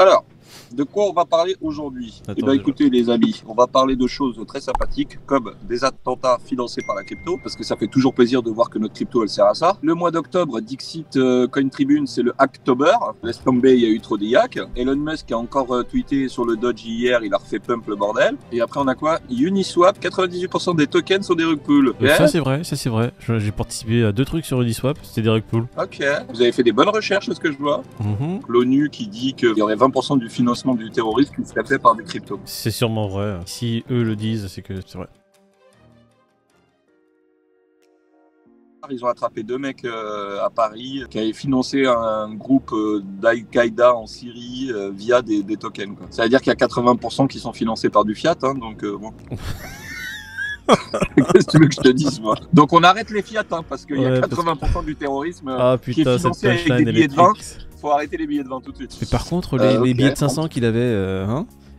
Alors, de quoi on va parler aujourd'hui? Eh bien, écoutez, les amis, on va parler de choses très sympathiques, comme des attentats financés par la crypto, parce que ça fait toujours plaisir de voir que notre crypto, elle sert à ça. Le mois d'octobre, Dixit Coin Tribune, c'est le Hacktober. Laisse tomber, il y a eu trop de hacks. Elon Musk a encore tweeté sur le Dodge hier, il a refait pump le bordel. Et après, on a quoi? Uniswap, 98% des tokens sont des rug pools. Ça, c'est vrai, ça, c'est vrai. J'ai participé à 2 trucs sur Uniswap, c'était des rug pools. Ok, vous avez fait des bonnes recherches, est-ce que je vois? L'ONU qui dit qu'il y aurait 20% du financement du terrorisme qui serait fait par des cryptos. C'est sûrement vrai. Si eux le disent, c'est que c'est vrai. Ils ont attrapé 2 mecs à Paris qui avaient financé un groupe d'Al-Qaïda en Syrie via des tokens. Quoi. Ça veut dire qu'il y a 80% qui sont financés par du fiat, hein, donc bon. Qu'est-ce que tu veux que je te dise, moi? Donc on arrête les fiat, hein, parce qu'il y a 80% du terrorisme qui est financé avec des billets de 20. Faut arrêter les billets de 20 tout de suite. Mais par contre, les billets de 500 qu'il avait,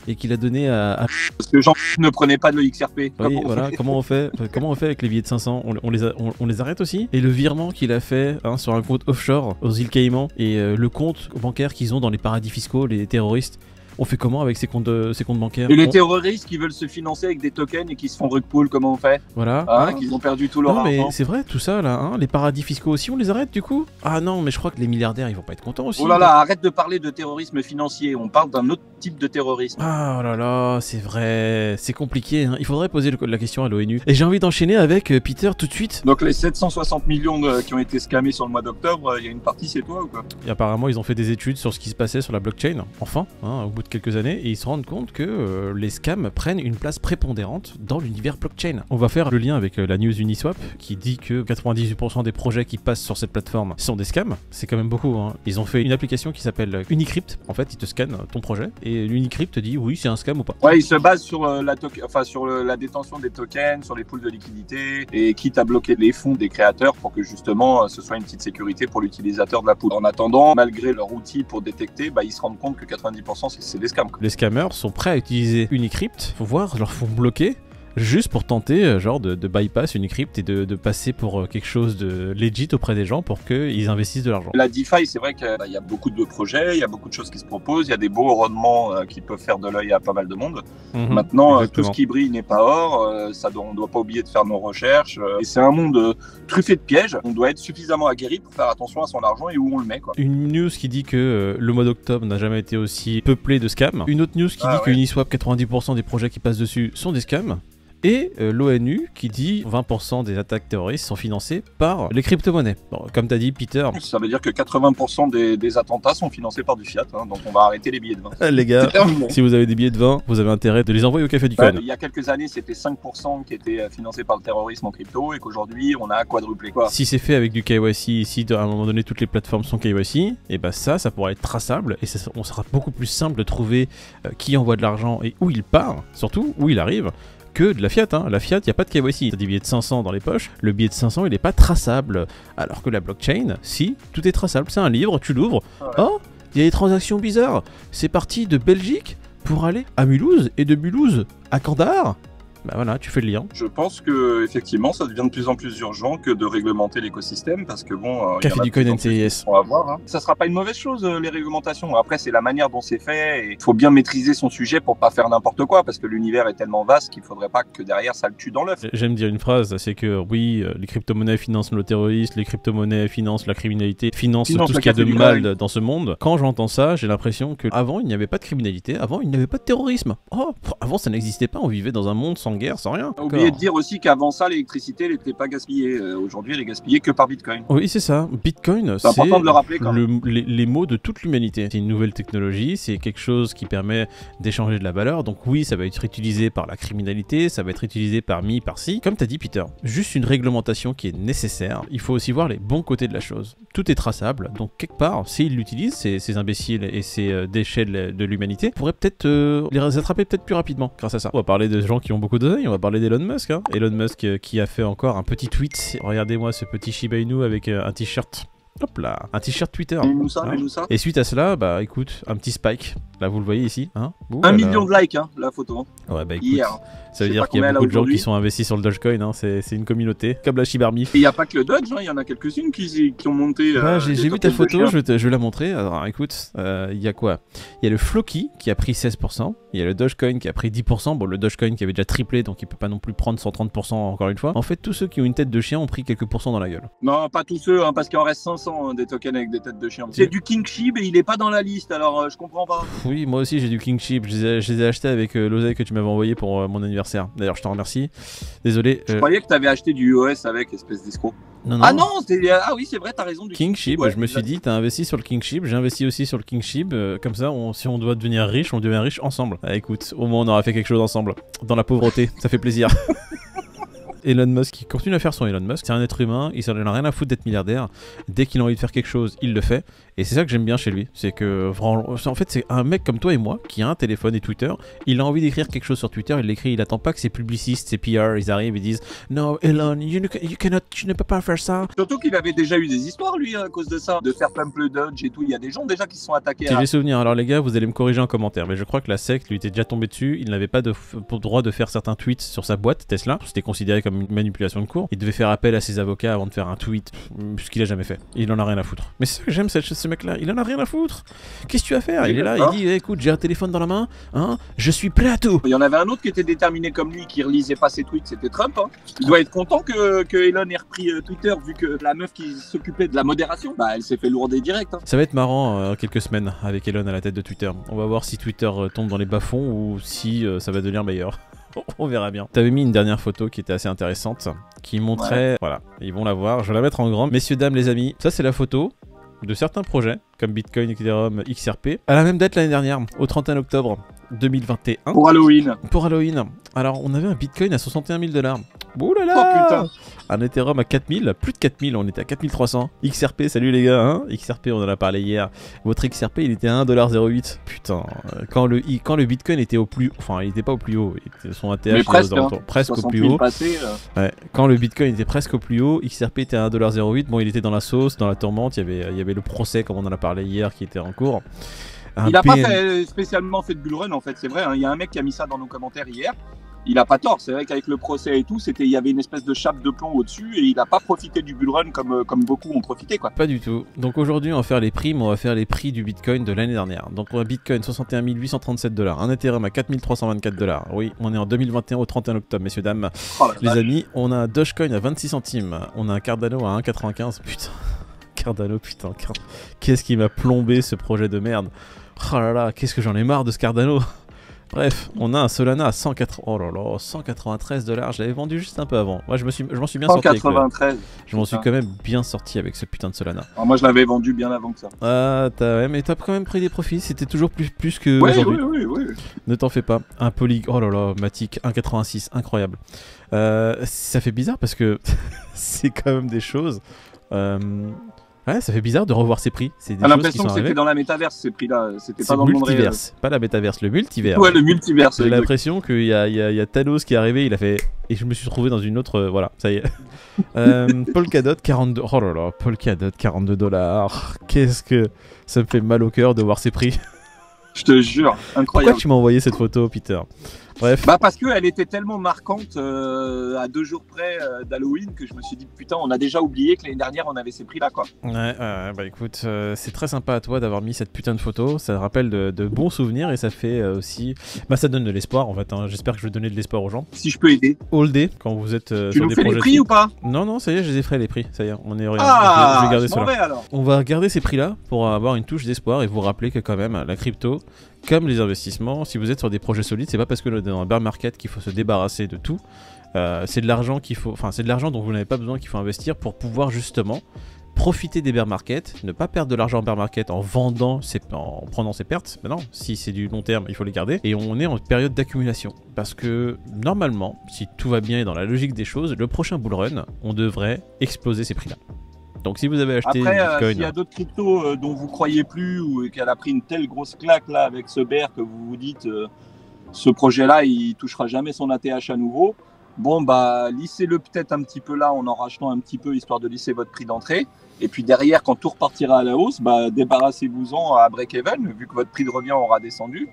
et qu'il a donné à... Parce que Jean ne prenait pas de l'XRP. Oui, voilà, comment on fait avec les billets de 500? On les arrête aussi? Et le virement qu'il a fait sur un compte offshore aux îles Caïmans et le compte bancaire qu'ils ont dans les paradis fiscaux, les terroristes, on fait comment avec ces comptes bancaires? Et les terroristes qui veulent se financer avec des tokens et qui se font rug pull, comment on fait? Voilà. Qu'ils ont perdu tout leur argent. Non mais c'est vrai, tout ça là, les paradis fiscaux aussi, on les arrête du coup? Ah non, mais je crois que les milliardaires, ils vont pas être contents aussi. Oh là là, arrête de parler de terrorisme financier, on parle d'un autre type de terrorisme. Ah oh là là, c'est vrai, c'est compliqué, hein. Il faudrait poser la question à l'ONU. Et j'ai envie d'enchaîner avec Peter tout de suite. Donc les 760 millions qui ont été scammés sur le mois d'octobre, il y a une partie, c'est toi ou quoi? Et apparemment, ils ont fait des études sur ce qui se passait sur la blockchain, enfin, au bout de quelques années, et ils se rendent compte que les scams prennent une place prépondérante dans l'univers blockchain. On va faire le lien avec la news Uniswap qui dit que 98% des projets qui passent sur cette plateforme sont des scams. C'est quand même beaucoup, hein. Ils ont fait une application qui s'appelle Unicrypt. En fait, ils te scannent ton projet et l'Unicrypt te dit oui, c'est un scam ou pas. Ouais, ils se basent sur la détention des tokens, sur les pools de liquidité et quitte à bloquer les fonds des créateurs pour que justement ce soit une petite sécurité pour l'utilisateur de la pool. En attendant, malgré leur outil pour détecter, ils se rendent compte que 90% c'est des scams. Les scammers sont prêts à utiliser Unicrypt, faut voir, leur font bloquer juste pour tenter de bypass Unicrypt et de passer pour quelque chose de legit auprès des gens pour qu'ils investissent de l'argent. La DeFi, c'est vrai qu'il y a beaucoup de projets, il y a beaucoup de choses qui se proposent, il y a des beaux rendements qui peuvent faire de l'œil à pas mal de monde. Maintenant, tout ce qui brille n'est pas or, on ne doit pas oublier de faire nos recherches. Et c'est un monde truffé de pièges, on doit être suffisamment aguerri pour faire attention à son argent et où on le met, quoi. Une news qui dit que le mois d'octobre n'a jamais été aussi peuplé de scams. Une autre news qui dit que Uniswap, 90% des projets qui passent dessus sont des scams. Et l'ONU qui dit 20% des attaques terroristes sont financées par les crypto-monnaies. Bon, comme t'as dit, Peter. Ça veut dire que 80% des attentats sont financés par du fiat, hein, donc on va arrêter les billets de 20. Les gars, si vous avez des billets de 20, vous avez intérêt de les envoyer au Café du Coin. Il y a quelques années, c'était 5% qui étaient financés par le terrorisme en crypto et qu'aujourd'hui, on a quadruplé, quoi. Si c'est fait avec du KYC, ici, à un moment donné, toutes les plateformes sont KYC, et bah ça pourra être traçable et on sera beaucoup plus simple de trouver qui envoie de l'argent et où il part, surtout où il arrive, que de la fiat, hein. La fiat, il n'y a pas de KYC. T'as des billets de 500 dans les poches, le billet de 500, il n'est pas traçable. Alors que la blockchain, si, tout est traçable. C'est un livre, tu l'ouvres. Oh, il y a des transactions bizarres. C'est parti de Belgique pour aller à Mulhouse et de Mulhouse à Kandahar. Bah voilà, tu fais le lien. Je pense que effectivement, ça devient de plus en plus urgent que de réglementer l'écosystème parce que bon, Café du Coin NCIS. On va voir. Hein. Ça sera pas une mauvaise chose les réglementations. Après, c'est la manière dont c'est fait. Et il faut bien maîtriser son sujet pour pas faire n'importe quoi parce que l'univers est tellement vaste qu'il faudrait pas que derrière ça le tue dans l'œuf. J'aime dire une phrase, c'est que oui, les crypto-monnaies financent le terrorisme, les crypto-monnaies financent la criminalité, financent tout ce qu'il y a de mal dans ce monde. Quand j'entends ça, j'ai l'impression que avant il n'y avait pas de criminalité, avant il n'y avait pas de terrorisme. Oh, avant ça n'existait pas, on vivait dans un monde sans guerre, sans rien. Oubliez de dire aussi qu'avant ça, l'électricité n'était pas gaspillée. Aujourd'hui, elle est gaspillée que par Bitcoin. Oui, c'est ça. Bitcoin, c'est important de le rappeler quand même. Les mots de toute l'humanité. C'est une nouvelle technologie, c'est quelque chose qui permet d'échanger de la valeur. Donc oui, ça va être utilisé par la criminalité, ça va être utilisé par-ci. Comme tu as dit, Peter, juste une réglementation qui est nécessaire. Il faut aussi voir les bons côtés de la chose. Tout est traçable, donc quelque part, s'ils l'utilisent, ces imbéciles et ces déchets de l'humanité, pourraient peut-être les attraper peut-être plus rapidement grâce à ça. On va parler de gens qui ont beaucoup d'oseille, on va parler d'Elon Musk, hein. Elon Musk qui a fait encore un petit tweet. Regardez-moi ce petit Shiba Inu avec un t-shirt. Hop là, un t-shirt Twitter. Mets-nous ça. Et suite à cela, bah écoute, un petit spike. Là, vous le voyez ici, hein. 1 million de likes, hein, la photo. Hein. Ouais, bah écoute, hier. Ça veut dire qu'il y a beaucoup de gens qui sont investis sur le Dogecoin, hein. C'est une communauté, comme la Shibarmi. Et il n'y a pas que le Doge, hein. Il y en a quelques-unes qui ont monté. J'ai vu ta photo, je vais la montrer. Alors écoute, il y a quoi? Il y a le Floki qui a pris 16%, il y a le Dogecoin qui a pris 10%. Bon, le Dogecoin qui avait déjà triplé, donc il peut pas non plus prendre 130% encore une fois. En fait, tous ceux qui ont une tête de chien ont pris quelques pourcents dans la gueule. Non, pas tous ceux, hein, parce qu'il en reste 500 hein, des tokens avec des têtes de chien. C'est du King Shib et il est pas dans la liste, alors je comprends pas. Oui, moi aussi j'ai du King Shib, je les ai achetés avec l'oseille que tu m'avais envoyé pour mon anniversaire. D'ailleurs, je t'en remercie. Désolé. Je croyais que tu avais acheté du iOS avec, espèce d'escroc. Non. Ah non, ah oui, c'est vrai, t'as raison. Du King Shib, ouais, je me suis dit, t'as investi sur le King Shib, j'ai investi aussi sur le King Shib. Comme ça, si on doit devenir riche, on devient riche ensemble. Ah, écoute, au moins on aura fait quelque chose ensemble. Dans la pauvreté, ça fait plaisir. Elon Musk, il continue à faire son Elon Musk. C'est un être humain, il n'en a rien à foutre d'être milliardaire. Dès qu'il a envie de faire quelque chose, il le fait. Et c'est ça que j'aime bien chez lui. C'est que, en fait, c'est un mec comme toi et moi qui a un téléphone et Twitter. Il a envie d'écrire quelque chose sur Twitter, il l'écrit. Il attend pas que ses publicistes, ses PR, ils arrivent et disent "No, Elon, tu ne peux pas faire ça." Surtout qu'il avait déjà eu des histoires, lui, à cause de ça, de faire pump le Dodge et tout. Il y a des gens déjà qui se sont attaqués. Si j'ai souvenir, alors les gars, vous allez me corriger en commentaire, mais je crois que la secte lui était déjà tombée dessus. Il n'avait pas de droit de faire certains tweets sur sa boîte Tesla. C'était considéré comme une manipulation de cours. Il devait faire appel à ses avocats avant de faire un tweet, ce qu'il a jamais fait. Il en a rien à foutre. Mais c'est ça que j'aime, ce mec-là. Il en a rien à foutre. Qu'est-ce que tu vas faire? Il est là, il dit écoute, j'ai un téléphone dans la main, hein, je suis prêt à tout. Il y en avait un autre qui était déterminé comme lui, qui relisait pas ses tweets, c'était Trump. Hein. Il doit être content que Elon ait repris Twitter, vu que la meuf qui s'occupait de la modération, bah elle s'est fait lourder direct. Hein. Ça va être marrant quelques semaines avec Elon à la tête de Twitter. On va voir si Twitter tombe dans les bas-fonds ou si ça va devenir meilleur. On verra bien. T'avais mis une dernière photo qui était assez intéressante, qui montrait, voilà, ils vont la voir, je vais la mettre en grand. Messieurs, dames, les amis, ça c'est la photo de certains projets, comme Bitcoin, Ethereum, XRP, à la même date l'année dernière, au 31 octobre 2021. Pour Halloween. Pour Halloween. Alors, on avait un Bitcoin à 61 000 $. Ouh là là! Oh putain! Un Ethereum à 4000, plus de 4000, on était à 4300. XRP, salut les gars, hein? XRP, on en a parlé hier. Votre XRP, il était à 1,08$. Putain, quand le Bitcoin était au plus... Enfin, il était pas au plus haut. Son ATH presque, était presque au plus haut. Passé, ouais, quand le Bitcoin était presque au plus haut, XRP était à 1,08$. Bon, il était dans la sauce, dans la tourmente. Il y avait le procès, comme on en a parlé hier, qui était en cours. Il n'a pas spécialement fait de bull run en fait, c'est vrai. Hein. Il y a un mec qui a mis ça dans nos commentaires hier. Il a pas tort, c'est vrai qu'avec le procès et tout, il y avait une espèce de chape de plomb au-dessus et il n'a pas profité du bull run comme beaucoup ont profité quoi. Pas du tout. Donc aujourd'hui on va faire les prix, mais on va faire les prix du Bitcoin de l'année dernière. Donc on a Bitcoin 61 837 $, un Ethereum à 4324 $. Oui, on est en 2021 au 31 octobre, messieurs dames. Les amis, on a un Dogecoin à 26 centimes, on a un Cardano à 1,95. Putain, Cardano, putain, qu'est-ce qui m'a plombé ce projet de merde. Oh là là, qu'est-ce que j'en ai marre de ce Cardano. Bref, on a un Solana à 193 $. Je l'avais vendu juste un peu avant. Moi, je m'en suis bien sorti. 193. Je m'en suis quand même bien sorti avec ce putain de Solana. Alors moi, je l'avais vendu bien avant que ça. Ah, mais t'as quand même pris des profits. C'était toujours plus que aujourd'hui. Oui. Ne t'en fais pas. Un Poly... Oh là là, Matic 1,86. Incroyable. Ça fait bizarre parce que c'est quand même des choses... Ouais, ça fait bizarre de revoir ces prix. C'est des choses qui sont l'impression que c'était dans la métaverse ces prix-là. C'était pas dans le monde réel. Multiverse, pas la métaverse, le multivers. Ouais, le multiverse. J'ai l'impression qu'il y a Thanos qui est arrivé, il a fait. Et je me suis retrouvé dans une autre. Voilà, ça y est. Polkadot 42. Oh là là, Polkadot 42 $. Qu'est-ce que ça me fait mal au cœur de voir ces prix. Je te jure, incroyable. Pourquoi tu m'as envoyé cette photo, Peter? Bref. Bah parce qu'elle était tellement marquante à 2 jours près d'Halloween que je me suis dit putain on a déjà oublié que l'année dernière on avait ces prix là quoi. Ouais, bah écoute, c'est très sympa à toi d'avoir mis cette putain de photo, ça rappelle de bons souvenirs et ça fait aussi... Bah ça donne de l'espoir en fait, hein. J'espère que je vais donner de l'espoir aux gens. Si je peux aider. All day, quand vous êtes tu sur nous des fais projets les prix ou pas? Non, ça y est, je les ai fait les prix, ça y est, on est rien. Ah, je vais garder cela. alors. On va garder ces prix là pour avoir une touche d'espoir et vous rappeler que quand même la crypto, comme les investissements, si vous êtes sur des projets solides, c'est pas parce que dans un bear market qu'il faut se débarrasser de tout. C'est de l'argent c'est de l'argent dont vous n'avez pas besoin qu'il faut investir pour pouvoir justement profiter des bear markets, ne pas perdre de l'argent en bear market en prenant ses pertes. Mais non, si c'est du long terme, il faut les garder. Et on est en période d'accumulation parce que normalement, si tout va bien et dans la logique des choses, le prochain bull run, on devrait exploser ces prix-là. Donc si vous avez acheté Bitcoin... s'il y a d'autres cryptos dont vous croyez plus ou qu'elle a pris une telle grosse claque là avec ce bear que vous vous dites ce projet-là il touchera jamais son ATH à nouveau, bon, bah, lissez-le peut-être un petit peu là en rachetant un petit peu, histoire de lisser votre prix d'entrée. Et puis derrière, quand tout repartira à la hausse, bah, débarrassez-vous-en à break-even, vu que votre prix de revient aura descendu.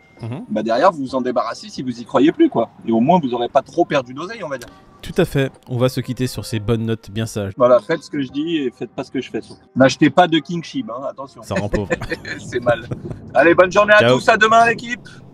Bah, derrière, vous vous en débarrassez si vous y croyez plus, quoi. Et au moins, vous n'aurez pas trop perdu d'oseille, on va dire. Tout à fait. On va se quitter sur ces bonnes notes bien sages. Voilà, faites ce que je dis et faites pas ce que je fais. N'achetez pas de King Shib, hein, attention. Ça rend pauvre. C'est mal. Allez, bonne journée à tous, à demain l'équipe.